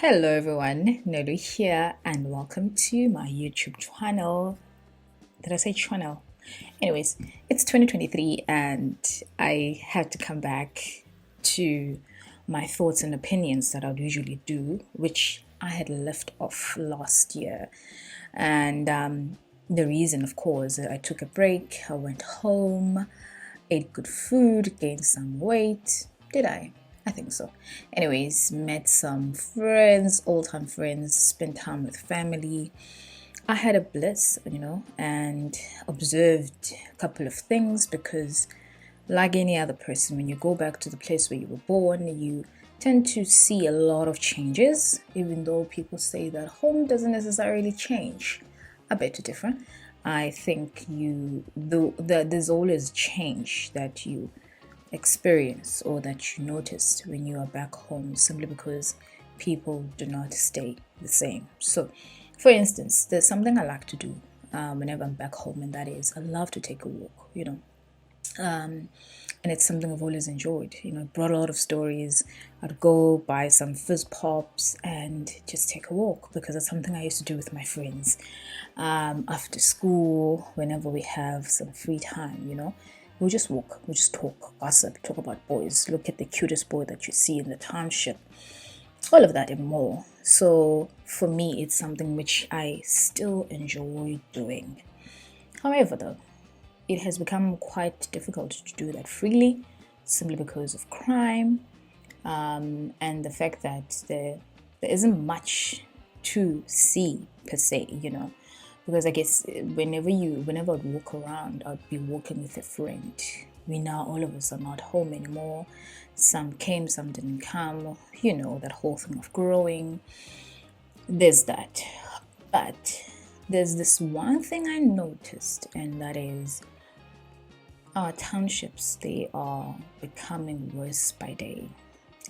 Hello everyone, Nolu here and welcome to my YouTube channel. Did I say channel? Anyways, it's 2023 and I had to come back to my thoughts and opinions that I would usually do, which I had left off last year. And the reason, of course, I took a break, I went home, ate good food, gained some weight. Did I? I think so. Anyways, met some friends, old time friends, spent time with family. I had a bliss, and observed a couple of things because, like any other person, when you go back to the place where you were born, you tend to see a lot of changes, even though people say that home doesn't necessarily change. I beg to differ. I think there's always change that you experience or that you noticed when you are back home simply because people do not stay the same. So, for instance, there's something I like to do whenever I'm back home, and that is I love to take a walk. And it's something I've always enjoyed. It brought a lot of stories. I'd go buy some fizz pops and just take a walk because it's something I used to do with my friends after school, whenever we have some free time. We'll just walk, we'll just talk, gossip, talk about boys, look at the cutest boy that you see in the township, all of that and more. So for me, it's something which I still enjoy doing. However, though, it has become quite difficult to do that freely simply because of crime and the fact that there isn't much to see per se. Because I guess whenever I'd walk around, I'd be walking with a friend. We now all of us are not home anymore. Some came, some didn't come. That whole thing of growing. There's that. But there's this one thing I noticed, and that is our townships, they are becoming worse by day.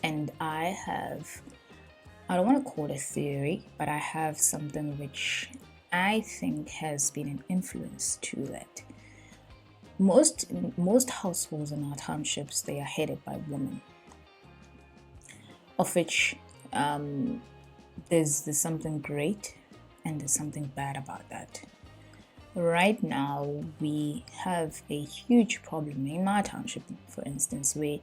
And I don't want to call it a theory, but I have something which I think has been an influence to that. Most households in our townships, they are headed by women, of which there's something great and there's something bad about that. Right now, we have a huge problem in my township, for instance, where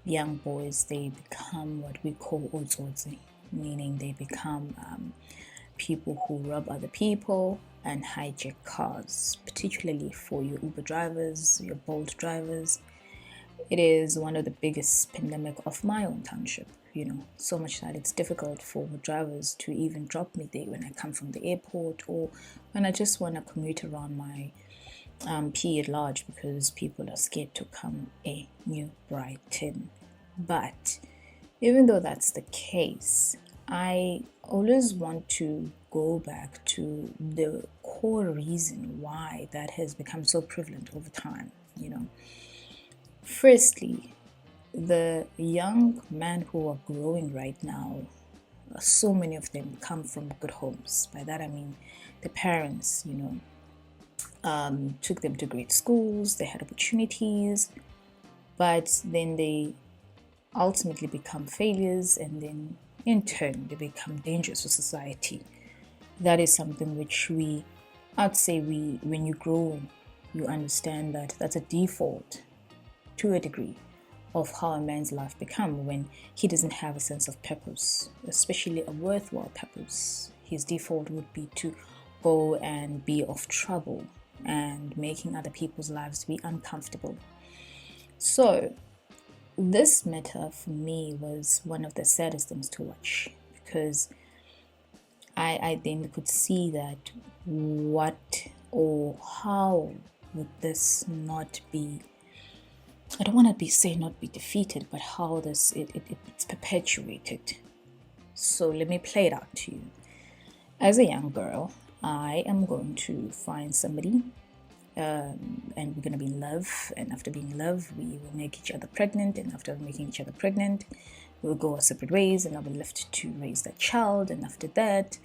young boys, they become what we call otsotsi, meaning they become people who rob other people and hijack cars, particularly for your Uber drivers, your Bolt drivers. It is one of the biggest pandemic of my own township, so much that it's difficult for drivers to even drop me there when I come from the airport or when I just want to commute around my P at large because people are scared to come a New Brighton. But even though that's the case, I always want to go back to the core reason why that has become so prevalent over time. Firstly, the young men who are growing right now, so many of them come from good homes. By that I mean the parents, took them to great schools, they had opportunities, but then they ultimately become failures and then in turn they become dangerous for society. That is something which I'd say when you grow, you understand that that's a default to a degree of how a man's life become when he doesn't have a sense of purpose, especially a worthwhile purpose. His default would be to go and be of trouble and making other people's lives be uncomfortable. So this matter for me was one of the saddest things to watch because I then could see that what or how would this not be, I don't want to say not be defeated, but how it's perpetuated. So let me play it out to you. As a young girl, I am going to find somebody and we're going to be in love, and after being in love we will make each other pregnant, and after making each other pregnant we'll go our separate ways and I'll be left to raise that child, and after that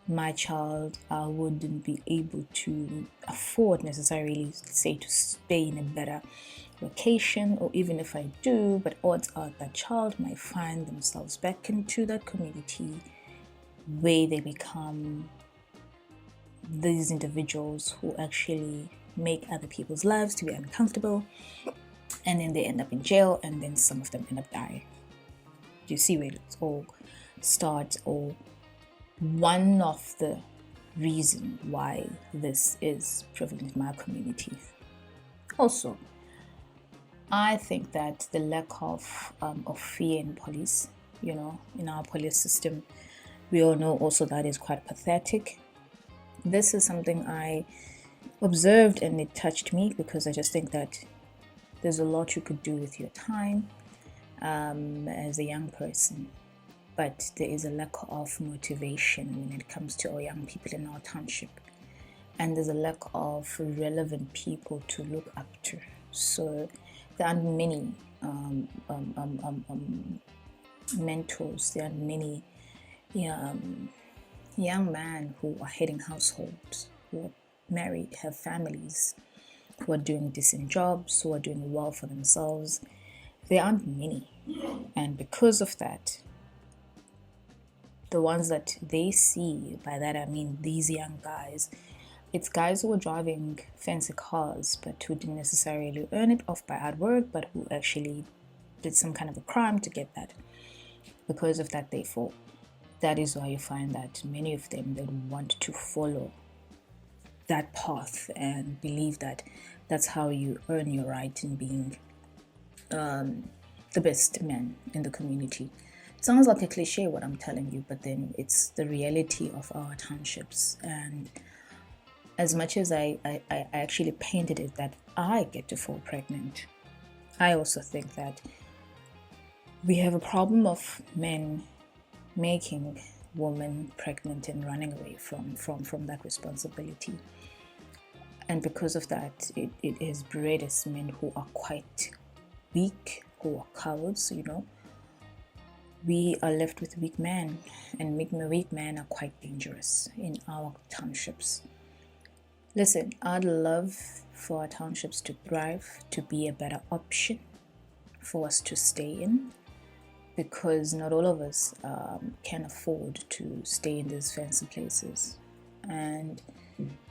my child I wouldn't be able to afford necessarily, say, to stay in a better location, or even if I do, but odds are that child might find themselves back into that community where they become these individuals who actually make other people's lives to be uncomfortable, and then they end up in jail, and then some of them end up dying. Do you see where it all starts, or one of the reason why this is prevalent in my community? Also, I think that the lack of fear in police, in our police system, we all know also that is quite pathetic. This is something I observed and it touched me, because I just think that there's a lot you could do with your time as a young person, but there is a lack of motivation when it comes to our young people in our township, and there's a lack of relevant people to look up to. So there aren't many mentors, there aren't many young men who are heading households, who are married, have families, who are doing decent jobs, who are doing well for themselves. There aren't many. And because of that, the ones that they see, by that I mean these young guys, it's guys who are driving fancy cars, but who didn't necessarily earn it off by hard work, but who actually did some kind of a crime to get that. Because of that, they fall. That is why you find that many of them, they want to follow that path and believe that that's how you earn your right in being the best man in the community. It sounds like a cliche what I'm telling you, but then it's the reality of our townships. And as much as I actually painted it that I get to fall pregnant, I also think that we have a problem of men making women pregnant and running away from that responsibility. And because of that, it has bred us men who are quite weak, who are cowards, We are left with weak men, and weak men are quite dangerous in our townships. Listen, I'd love for our townships to thrive, to be a better option for us to stay in, because not all of us can afford to stay in these fancy places. And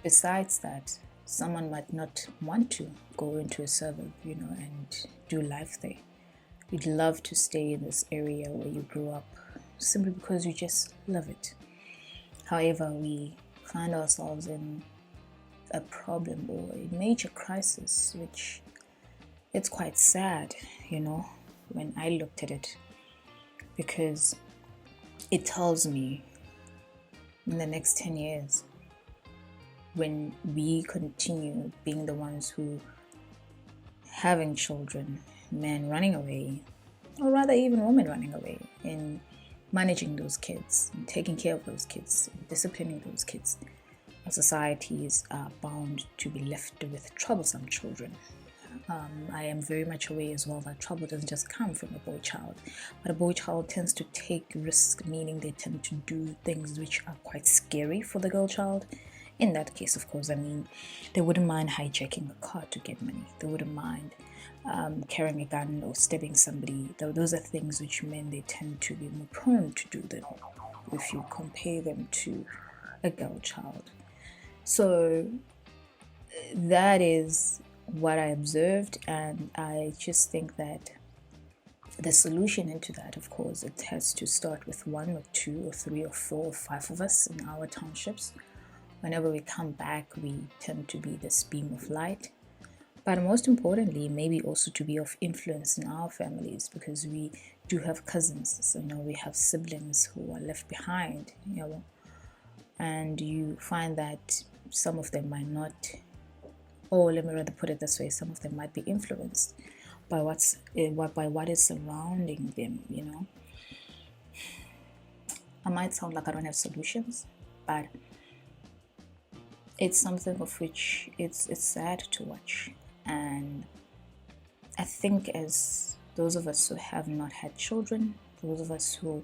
besides that, someone might not want to go into a suburb, and do life there. You'd love to stay in this area where you grew up simply because you just love it. However, we find ourselves in a problem or a major crisis, which it's quite sad, when I looked at it, because it tells me in the next 10 years, when we continue being the ones who having children, men running away, or rather even women running away, in managing those kids, and taking care of those kids, and disciplining those kids, our societies are bound to be left with troublesome children. I am very much aware as well that trouble doesn't just come from a boy child, but a boy child tends to take risks, meaning they tend to do things which are quite scary for the girl child. In that case, of course, they wouldn't mind hijacking a car to get money. They wouldn't mind carrying a gun or stabbing somebody. Those are things which men, they tend to be more prone to do them if you compare them to a girl child. So that is what I observed, and I just think that the solution into that, of course, it has to start with 1 or 2 or 3 or 4 or 5 of us in our townships. Whenever we come back, we tend to be this beam of light. But most importantly, maybe also to be of influence in our families, because we do have cousins, so we have siblings who are left behind, and you find that some of them might not, or let me rather put it this way, some of them might be influenced by what is surrounding them. I might sound like I don't have solutions, but it's something of which it's sad to watch. And I think, as those of us who have not had children, those of us who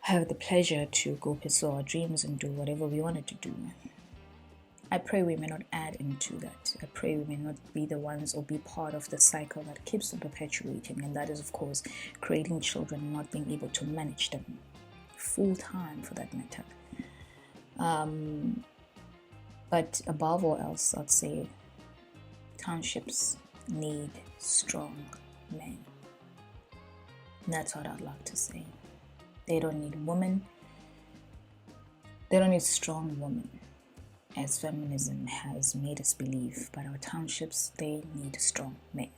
have the pleasure to go pursue our dreams and do whatever we wanted to do, I pray we may not add into that. I pray we may not be the ones or be part of the cycle that keeps on perpetuating, and that is, of course, creating children, not being able to manage them full time for that matter. But above all else, I'd say townships need strong men. That's what I'd like to say. They don't need women. They don't need strong women, as feminism has made us believe. But our townships, they need strong men.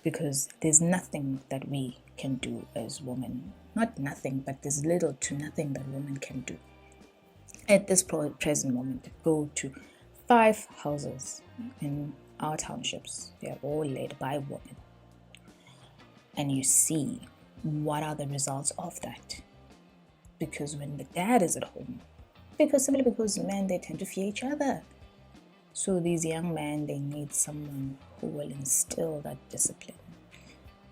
Because there's nothing that we can do as women. Not nothing, but there's little to nothing that women can do. At this present moment, go to 5 houses in our townships. They are all led by women. And you see what are the results of that. Because when the dad is at home, simply because men, they tend to fear each other. So these young men, they need someone who will instill that discipline.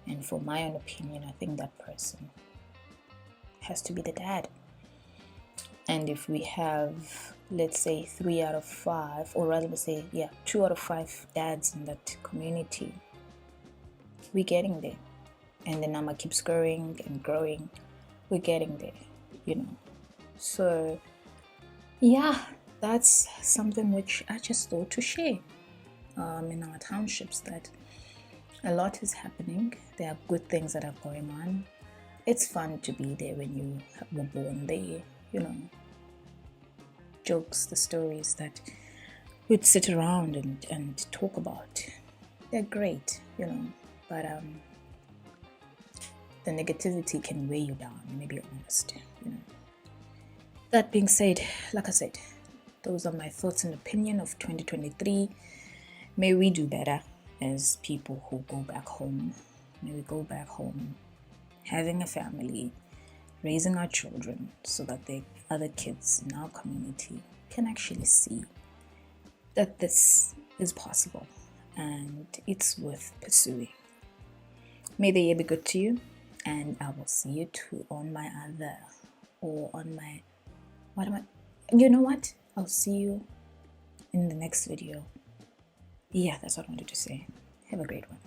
And for my own opinion, I think that person has to be the dad. And if we have, let's say, 3 out of 5, or rather say, 2 out of 5 dads in that community, we're getting there. And the number keeps growing and growing. We're getting there, So, that's something which I just thought to share in our townships, that a lot is happening. There are good things that are going on. It's fun to be there when you were born there, Jokes, the stories that we'd sit around and talk about. They're great, but the negativity can weigh you down, let me be honest, That being said, like I said, those are my thoughts and opinion of 2023. May we do better as people who go back home. May we go back home having a family, raising our children so that the other kids in our community can actually see that this is possible and it's worth pursuing. May the year be good to you, and I will see you too on my other, or on my, you know what? I'll see you in the next video. That's what I wanted to say. Have a great one.